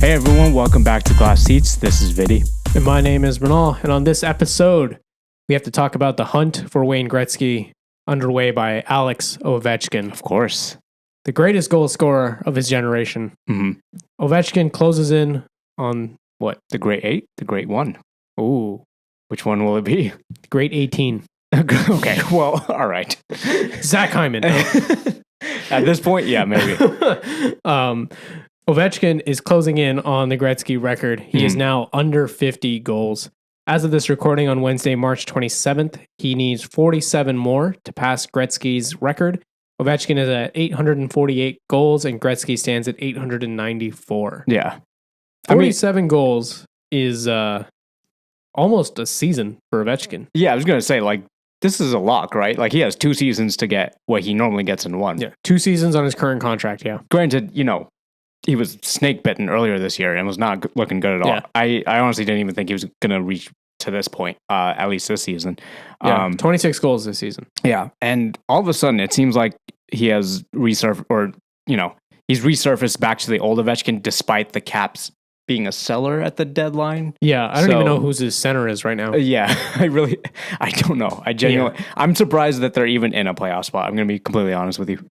Hey everyone, welcome back to Glass Seats. This is Viddy. And my name is Mrinal. And on this episode, we have to talk about the hunt for Wayne Gretzky underway by Alex Ovechkin, Of course. the greatest goal scorer of his generation. Mm-hmm. Ovechkin closes in on what? The Great 8, the Great 1. Ooh, Which one will it be? the great 18. Okay, well, all right. Zach Hyman. At this point, yeah, maybe. Ovechkin is closing in on the Gretzky record. He is now under 50 goals. As of this recording on Wednesday, March 27th, he needs 47 more to pass Gretzky's record. Ovechkin is at 848 goals, and Gretzky stands at 894. Yeah. 47 goals is almost a season for Ovechkin. Yeah, I was going to say, like, this is a lock, right? Like, he has 2 seasons to get what he normally gets in one. Yeah, 2 seasons on his current contract, yeah. Granted, he was snake bitten earlier this year and was not looking good at all. Yeah. I honestly didn't even think he was going to reach to this point, at least this season. Yeah, 26 goals this season. Yeah, and all of a sudden it seems like he has resurfaced, or he's resurfaced back to the old Ovechkin, despite the Caps being a seller at the deadline. Yeah, I don't even know whose his center is right now. Yeah, I don't know. I'm surprised that they're even in a playoff spot. I'm going to be completely honest with you.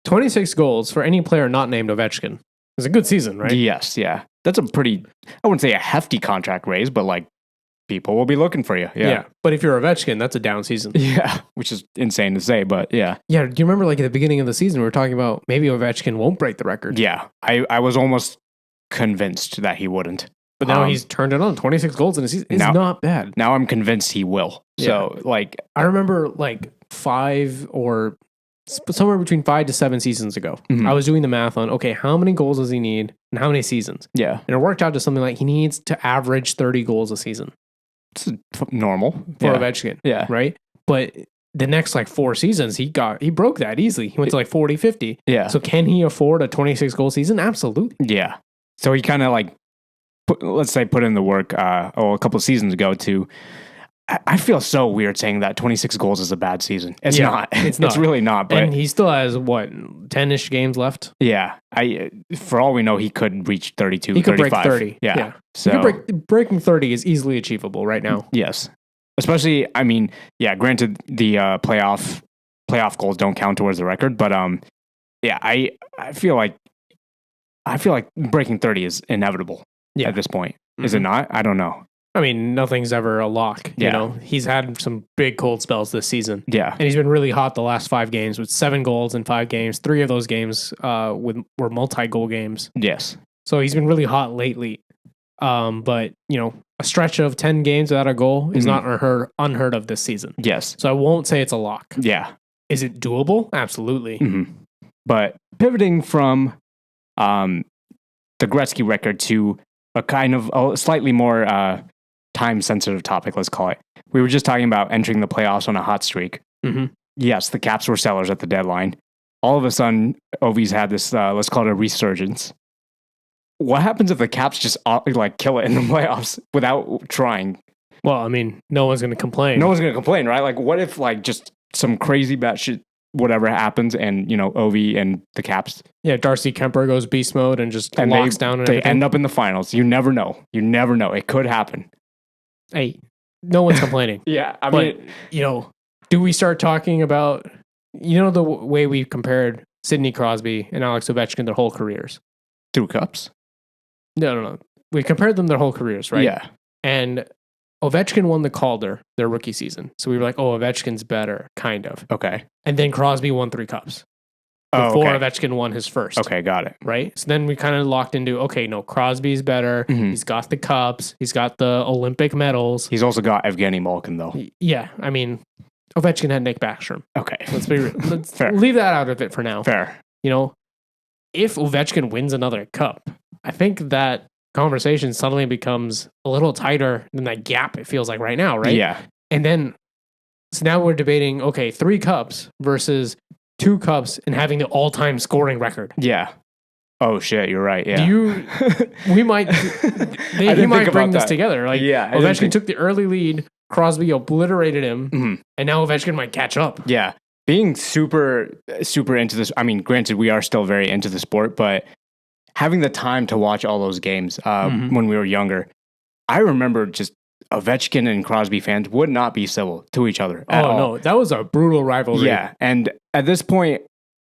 26 goals for any player not named Ovechkin is a good season, right? Yes, yeah. That's a pretty, I wouldn't say a hefty contract raise, but like people will be looking for you. Yeah. But if you're Ovechkin, that's a down season. Yeah, which is insane to say, but yeah. Yeah, do you remember like at the beginning of the season, we were talking about maybe Ovechkin won't break the record. Yeah, I was almost convinced that he wouldn't. But now he's turned it on. 26 goals in a season. It's not bad. Now I'm convinced he will. So, I remember like 5 or somewhere between 5 to 7 seasons ago, I was doing the math on, okay, how many goals does he need and how many seasons? Yeah. And it worked out to something like he needs to average 30 goals a season. It's normal For Ovechkin. Yeah. Right? But the next like 4 seasons, he broke that easly. He went to like 40, 50. Yeah. So can he afford a 26 goal season? Absolutely. Yeah. So he kind of like, put in the work a couple of seasons ago to, I feel so weird saying that 26 goals is a bad season. It's not. It's really not. But and he still has, 10-ish games left? Yeah. For all we know, he could reach 32, he could 35. break 30. Yeah. So breaking 30 is easily achievable right now. Yes. Especially, granted, the playoff goals don't count towards the record, but I feel like breaking 30 is inevitable at this point. Is it not? I don't know. I mean, nothing's ever a lock. Yeah. You know, he's had some big cold spells this season. Yeah. And he's been really hot the last 5 games with 7 goals in 5 games. 3 of those games were multi-goal games. Yes. So he's been really hot lately. But, a stretch of 10 games without a goal is not unheard of this season. Yes. So I won't say it's a lock. Yeah. Is it doable? Absolutely. Mm-hmm. But pivoting from the Gretzky record to a kind of a slightly more time-sensitive topic, let's call it. We were just talking about entering the playoffs on a hot streak. Mm-hmm. Yes, the Caps were sellers at the deadline. All of a sudden, Ovi's had this, let's call it a resurgence. What happens if the Caps just kill it in the playoffs without trying? Well, I mean, no one's going to complain. No one's going to complain, right? Like, what if just some crazy batshit whatever happens and, Ovi and the Caps... Yeah, Darcy Kemper goes beast mode and just locks down and they everything. End up in the finals. You never know. It could happen. Hey, no one's complaining. Yeah, I mean... do we start talking about... the way we compared Sidney Crosby and Alex Ovechkin their whole careers? Through cups? No. We compared them their whole careers, right? Yeah. And Ovechkin won the Calder their rookie season. So we were like, oh, Ovechkin's better, kind of. Okay. And then Crosby won 3 cups. Before Ovechkin won his first. Okay, got it. Right? So then we kind of locked into, okay, no, Crosby's better. Mm-hmm. He's got the cups. He's got the Olympic medals. He's also got Evgeny Malkin, though. Yeah, I mean, Ovechkin had Nick Backstrom. Okay. Let's leave that out of it for now. Fair. If Ovechkin wins another cup, I think that conversation suddenly becomes a little tighter than that gap it feels like right now, right? Yeah. And then, so now we're debating, okay, 3 cups versus 2 cups and having the all-time scoring record. Yeah. Oh shit, you're right. Yeah. He might bring this together. Like, Ovechkin took the early lead, Crosby obliterated him, and now Ovechkin might catch up. Yeah. Being super, super into this, I mean, granted, we are still very into the sport, but having the time to watch all those games when we were younger, I remember just Ovechkin and Crosby fans would not be civil to each other at all. No, that was a brutal rivalry. Yeah, and at this point,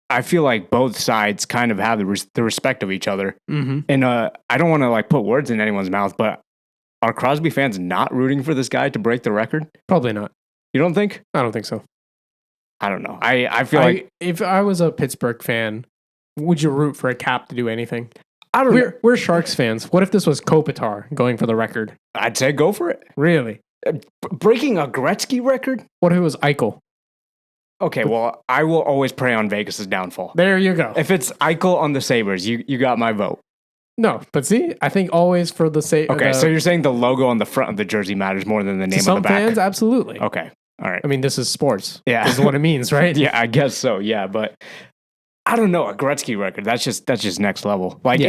I feel like both sides kind of have the respect of each other. Mm-hmm. And I don't want to like put words in anyone's mouth, but are Crosby fans not rooting for this guy to break the record? Probably not. You don't think? I don't think so. I don't know. I feel like if I was a Pittsburgh fan, would you root for a Cap to do anything? I don't know. We're Sharks fans. What if this was Kopitar going for the record? I'd say go for it. Really? Breaking a Gretzky record? What if it was Eichel? Okay, well, I will always prey on Vegas' downfall. There you go. If it's Eichel on the Sabres, you got my vote. No, but see, I think always for the sake. Okay, so you're saying the logo on the front of the jersey matters more than the name some on the back? fans, absolutely. Okay, all right. I mean, this is sports. Yeah. This is what it means, right? Yeah, I guess so. Yeah, but I don't know, a Gretzky record. That's just next level. Like,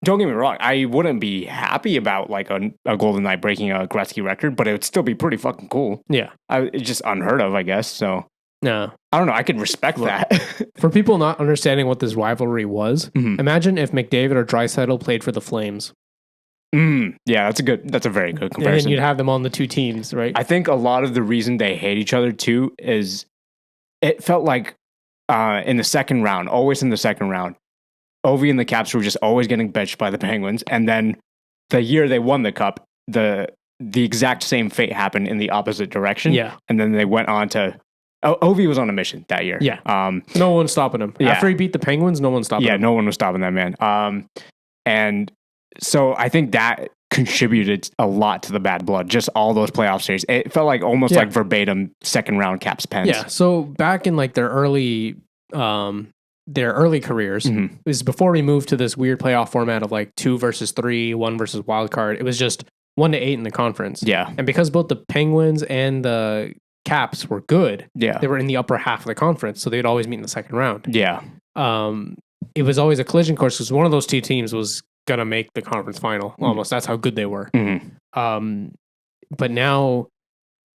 don't get me wrong, I wouldn't be happy about like a Golden Knight breaking a Gretzky record, but it would still be pretty fucking cool. Yeah, it's just unheard of, I guess. So no, I don't know. I could respect that. For people not understanding what this rivalry was, imagine if McDavid or Draisaitl played for the Flames. Yeah, that's a very good comparison. And then you'd have them on the two teams, right? I think a lot of the reason they hate each other too is it felt like in the second round, always in the second round, Ovi and the Caps were just always getting benched by the Penguins. And then the year they won the cup, the exact same fate happened in the opposite direction. Yeah. And then they went on to Ovi was on a mission that year. Yeah. No one's stopping him. Yeah. After he beat the Penguins, no one's stopping him. Yeah, no one was stopping that man. And so I think that contributed a lot to the bad blood. Just all those playoff series. It felt like almost like verbatim second round Caps Pens. Yeah. So back in like their early careers, it was before we moved to this weird playoff format of like 2 versus 3, 1 versus wild card. It was just 1 to 8 in the conference. Yeah. And because both the Penguins and the Caps were good, they were in the upper half of the conference, so they'd always meet in the second round. Yeah. It was always a collision course because one of those two teams was gonna make the conference final. Almost, that's how good they were. But now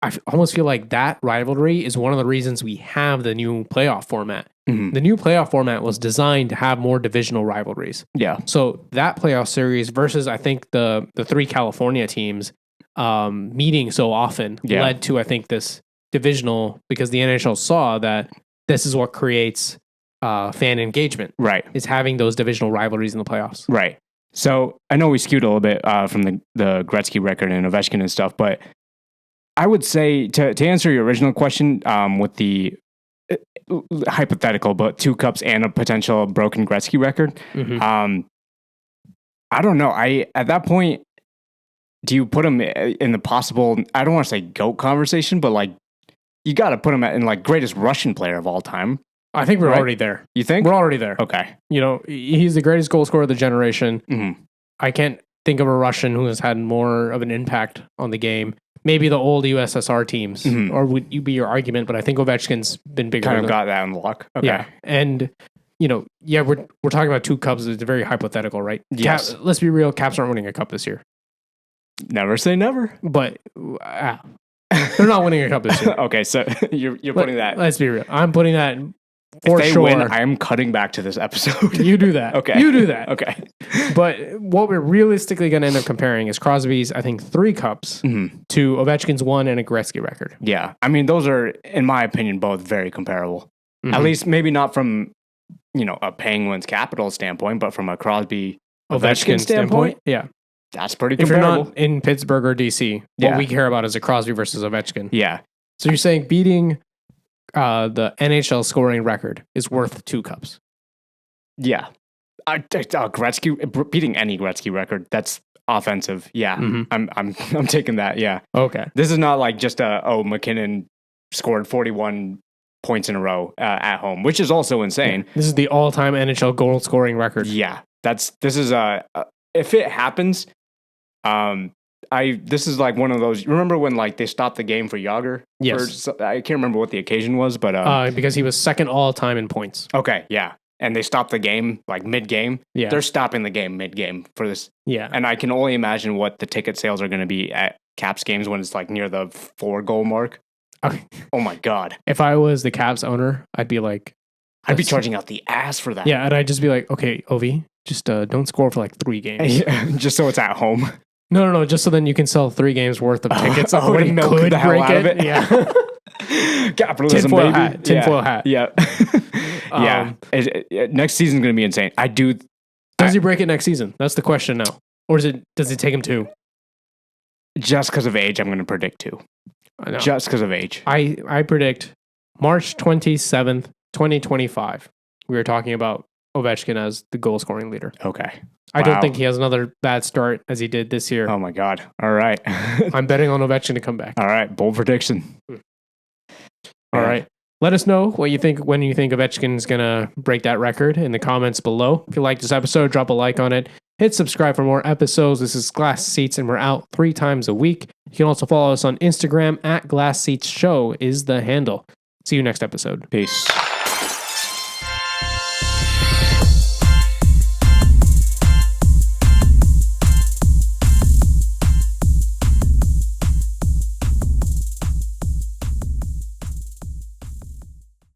I almost feel like that rivalry is one of the reasons we have the new playoff format. The new playoff format was designed to have more divisional rivalries. Yeah. So that playoff series versus I think the 3 California teams meeting so often led to I think this divisional, because the NHL saw that this is what creates fan engagement. Right. Is having those divisional rivalries in the playoffs. Right. So I know we skewed a little bit from the Gretzky record and Ovechkin and stuff, but I would say to answer your original question with the hypothetical, but 2 cups and a potential broken Gretzky record, I don't know. At that point, do you put him in the possible, I don't want to say GOAT conversation, but like you got to put him in like greatest Russian player of all time. I think we're already there. You think? We're already there. Okay. You know, he's the greatest goal scorer of the generation. I can't think of a Russian who has had more of an impact on the game. Maybe the old USSR teams, or would you be your argument? But I think Ovechkin's been bigger. Kind of got that in lock. Okay. Yeah, and you know, we're talking about 2 cups. It's very hypothetical, right? Yes. Let's be real. Caps aren't winning a cup this year. Never say never. But they're not winning a cup this year. Okay, so you're putting that. Let's be real. I'm putting that. For if they sure. win, I am cutting back to this episode. You do that. Okay. You do that. Okay. But what we're realistically going to end up comparing is Crosby's, I think, 3 cups to Ovechkin's 1 and a Gretzky record. Yeah. I mean, those are, in my opinion, both very comparable. At least maybe not from, a Penguins Capital standpoint, but from a Crosby Ovechkin standpoint. Yeah. That's pretty if comparable. You're not in Pittsburgh or DC, what we care about is a Crosby versus Ovechkin. Yeah. So you're saying beating the NHL scoring record is worth 2 cups. Yeah. Gretzky beating any Gretzky record, that's offensive. Yeah. I'm taking that. Yeah. Okay. This is not like just McKinnon scored 41 points in a row at home, which is also insane. This is the all-time NHL goal scoring record. Yeah. This is if it happens, this is like one of those. Remember when like they stopped the game for Yager? Yes. I can't remember what the occasion was, but because he was second all time in points. Okay, yeah, and they stopped the game like mid game. Yeah, they're stopping the game mid game for this. Yeah, and I can only imagine what the ticket sales are going to be at Caps games when it's like near the 4-goal mark. Okay. Oh my god! If I was the Caps owner, I'd be like, I'd be charging out the ass for that. Yeah, and I'd just be like, okay, Ovi, Just don't score for like 3 games. Just so it's at home. No. Just so then you can sell 3 games worth of tickets. Oh, when to he milk could the hell break out of it. Yeah. Capitalism, Tinfoil baby. hat. Tinfoil hat. Yeah. Next season's going to be insane. Does he break it next season? That's the question now. Or does it take him 2? Just because of age, I'm going to predict 2. Just because of age. I predict March 27th, 2025. We were talking about Ovechkin as the goal scoring leader. Okay. I don't think he has another bad start as he did this year. Oh my God. All right. I'm betting on Ovechkin to come back. All right. Bold prediction. All right. Let us know what you think when you think Ovechkin's going to break that record in the comments below. If you like this episode, drop a like on it. Hit subscribe for more episodes. This is Glass Seats, and we're out 3 times a week. You can also follow us on Instagram @GlassSeatsShow is the handle. See you next episode. Peace.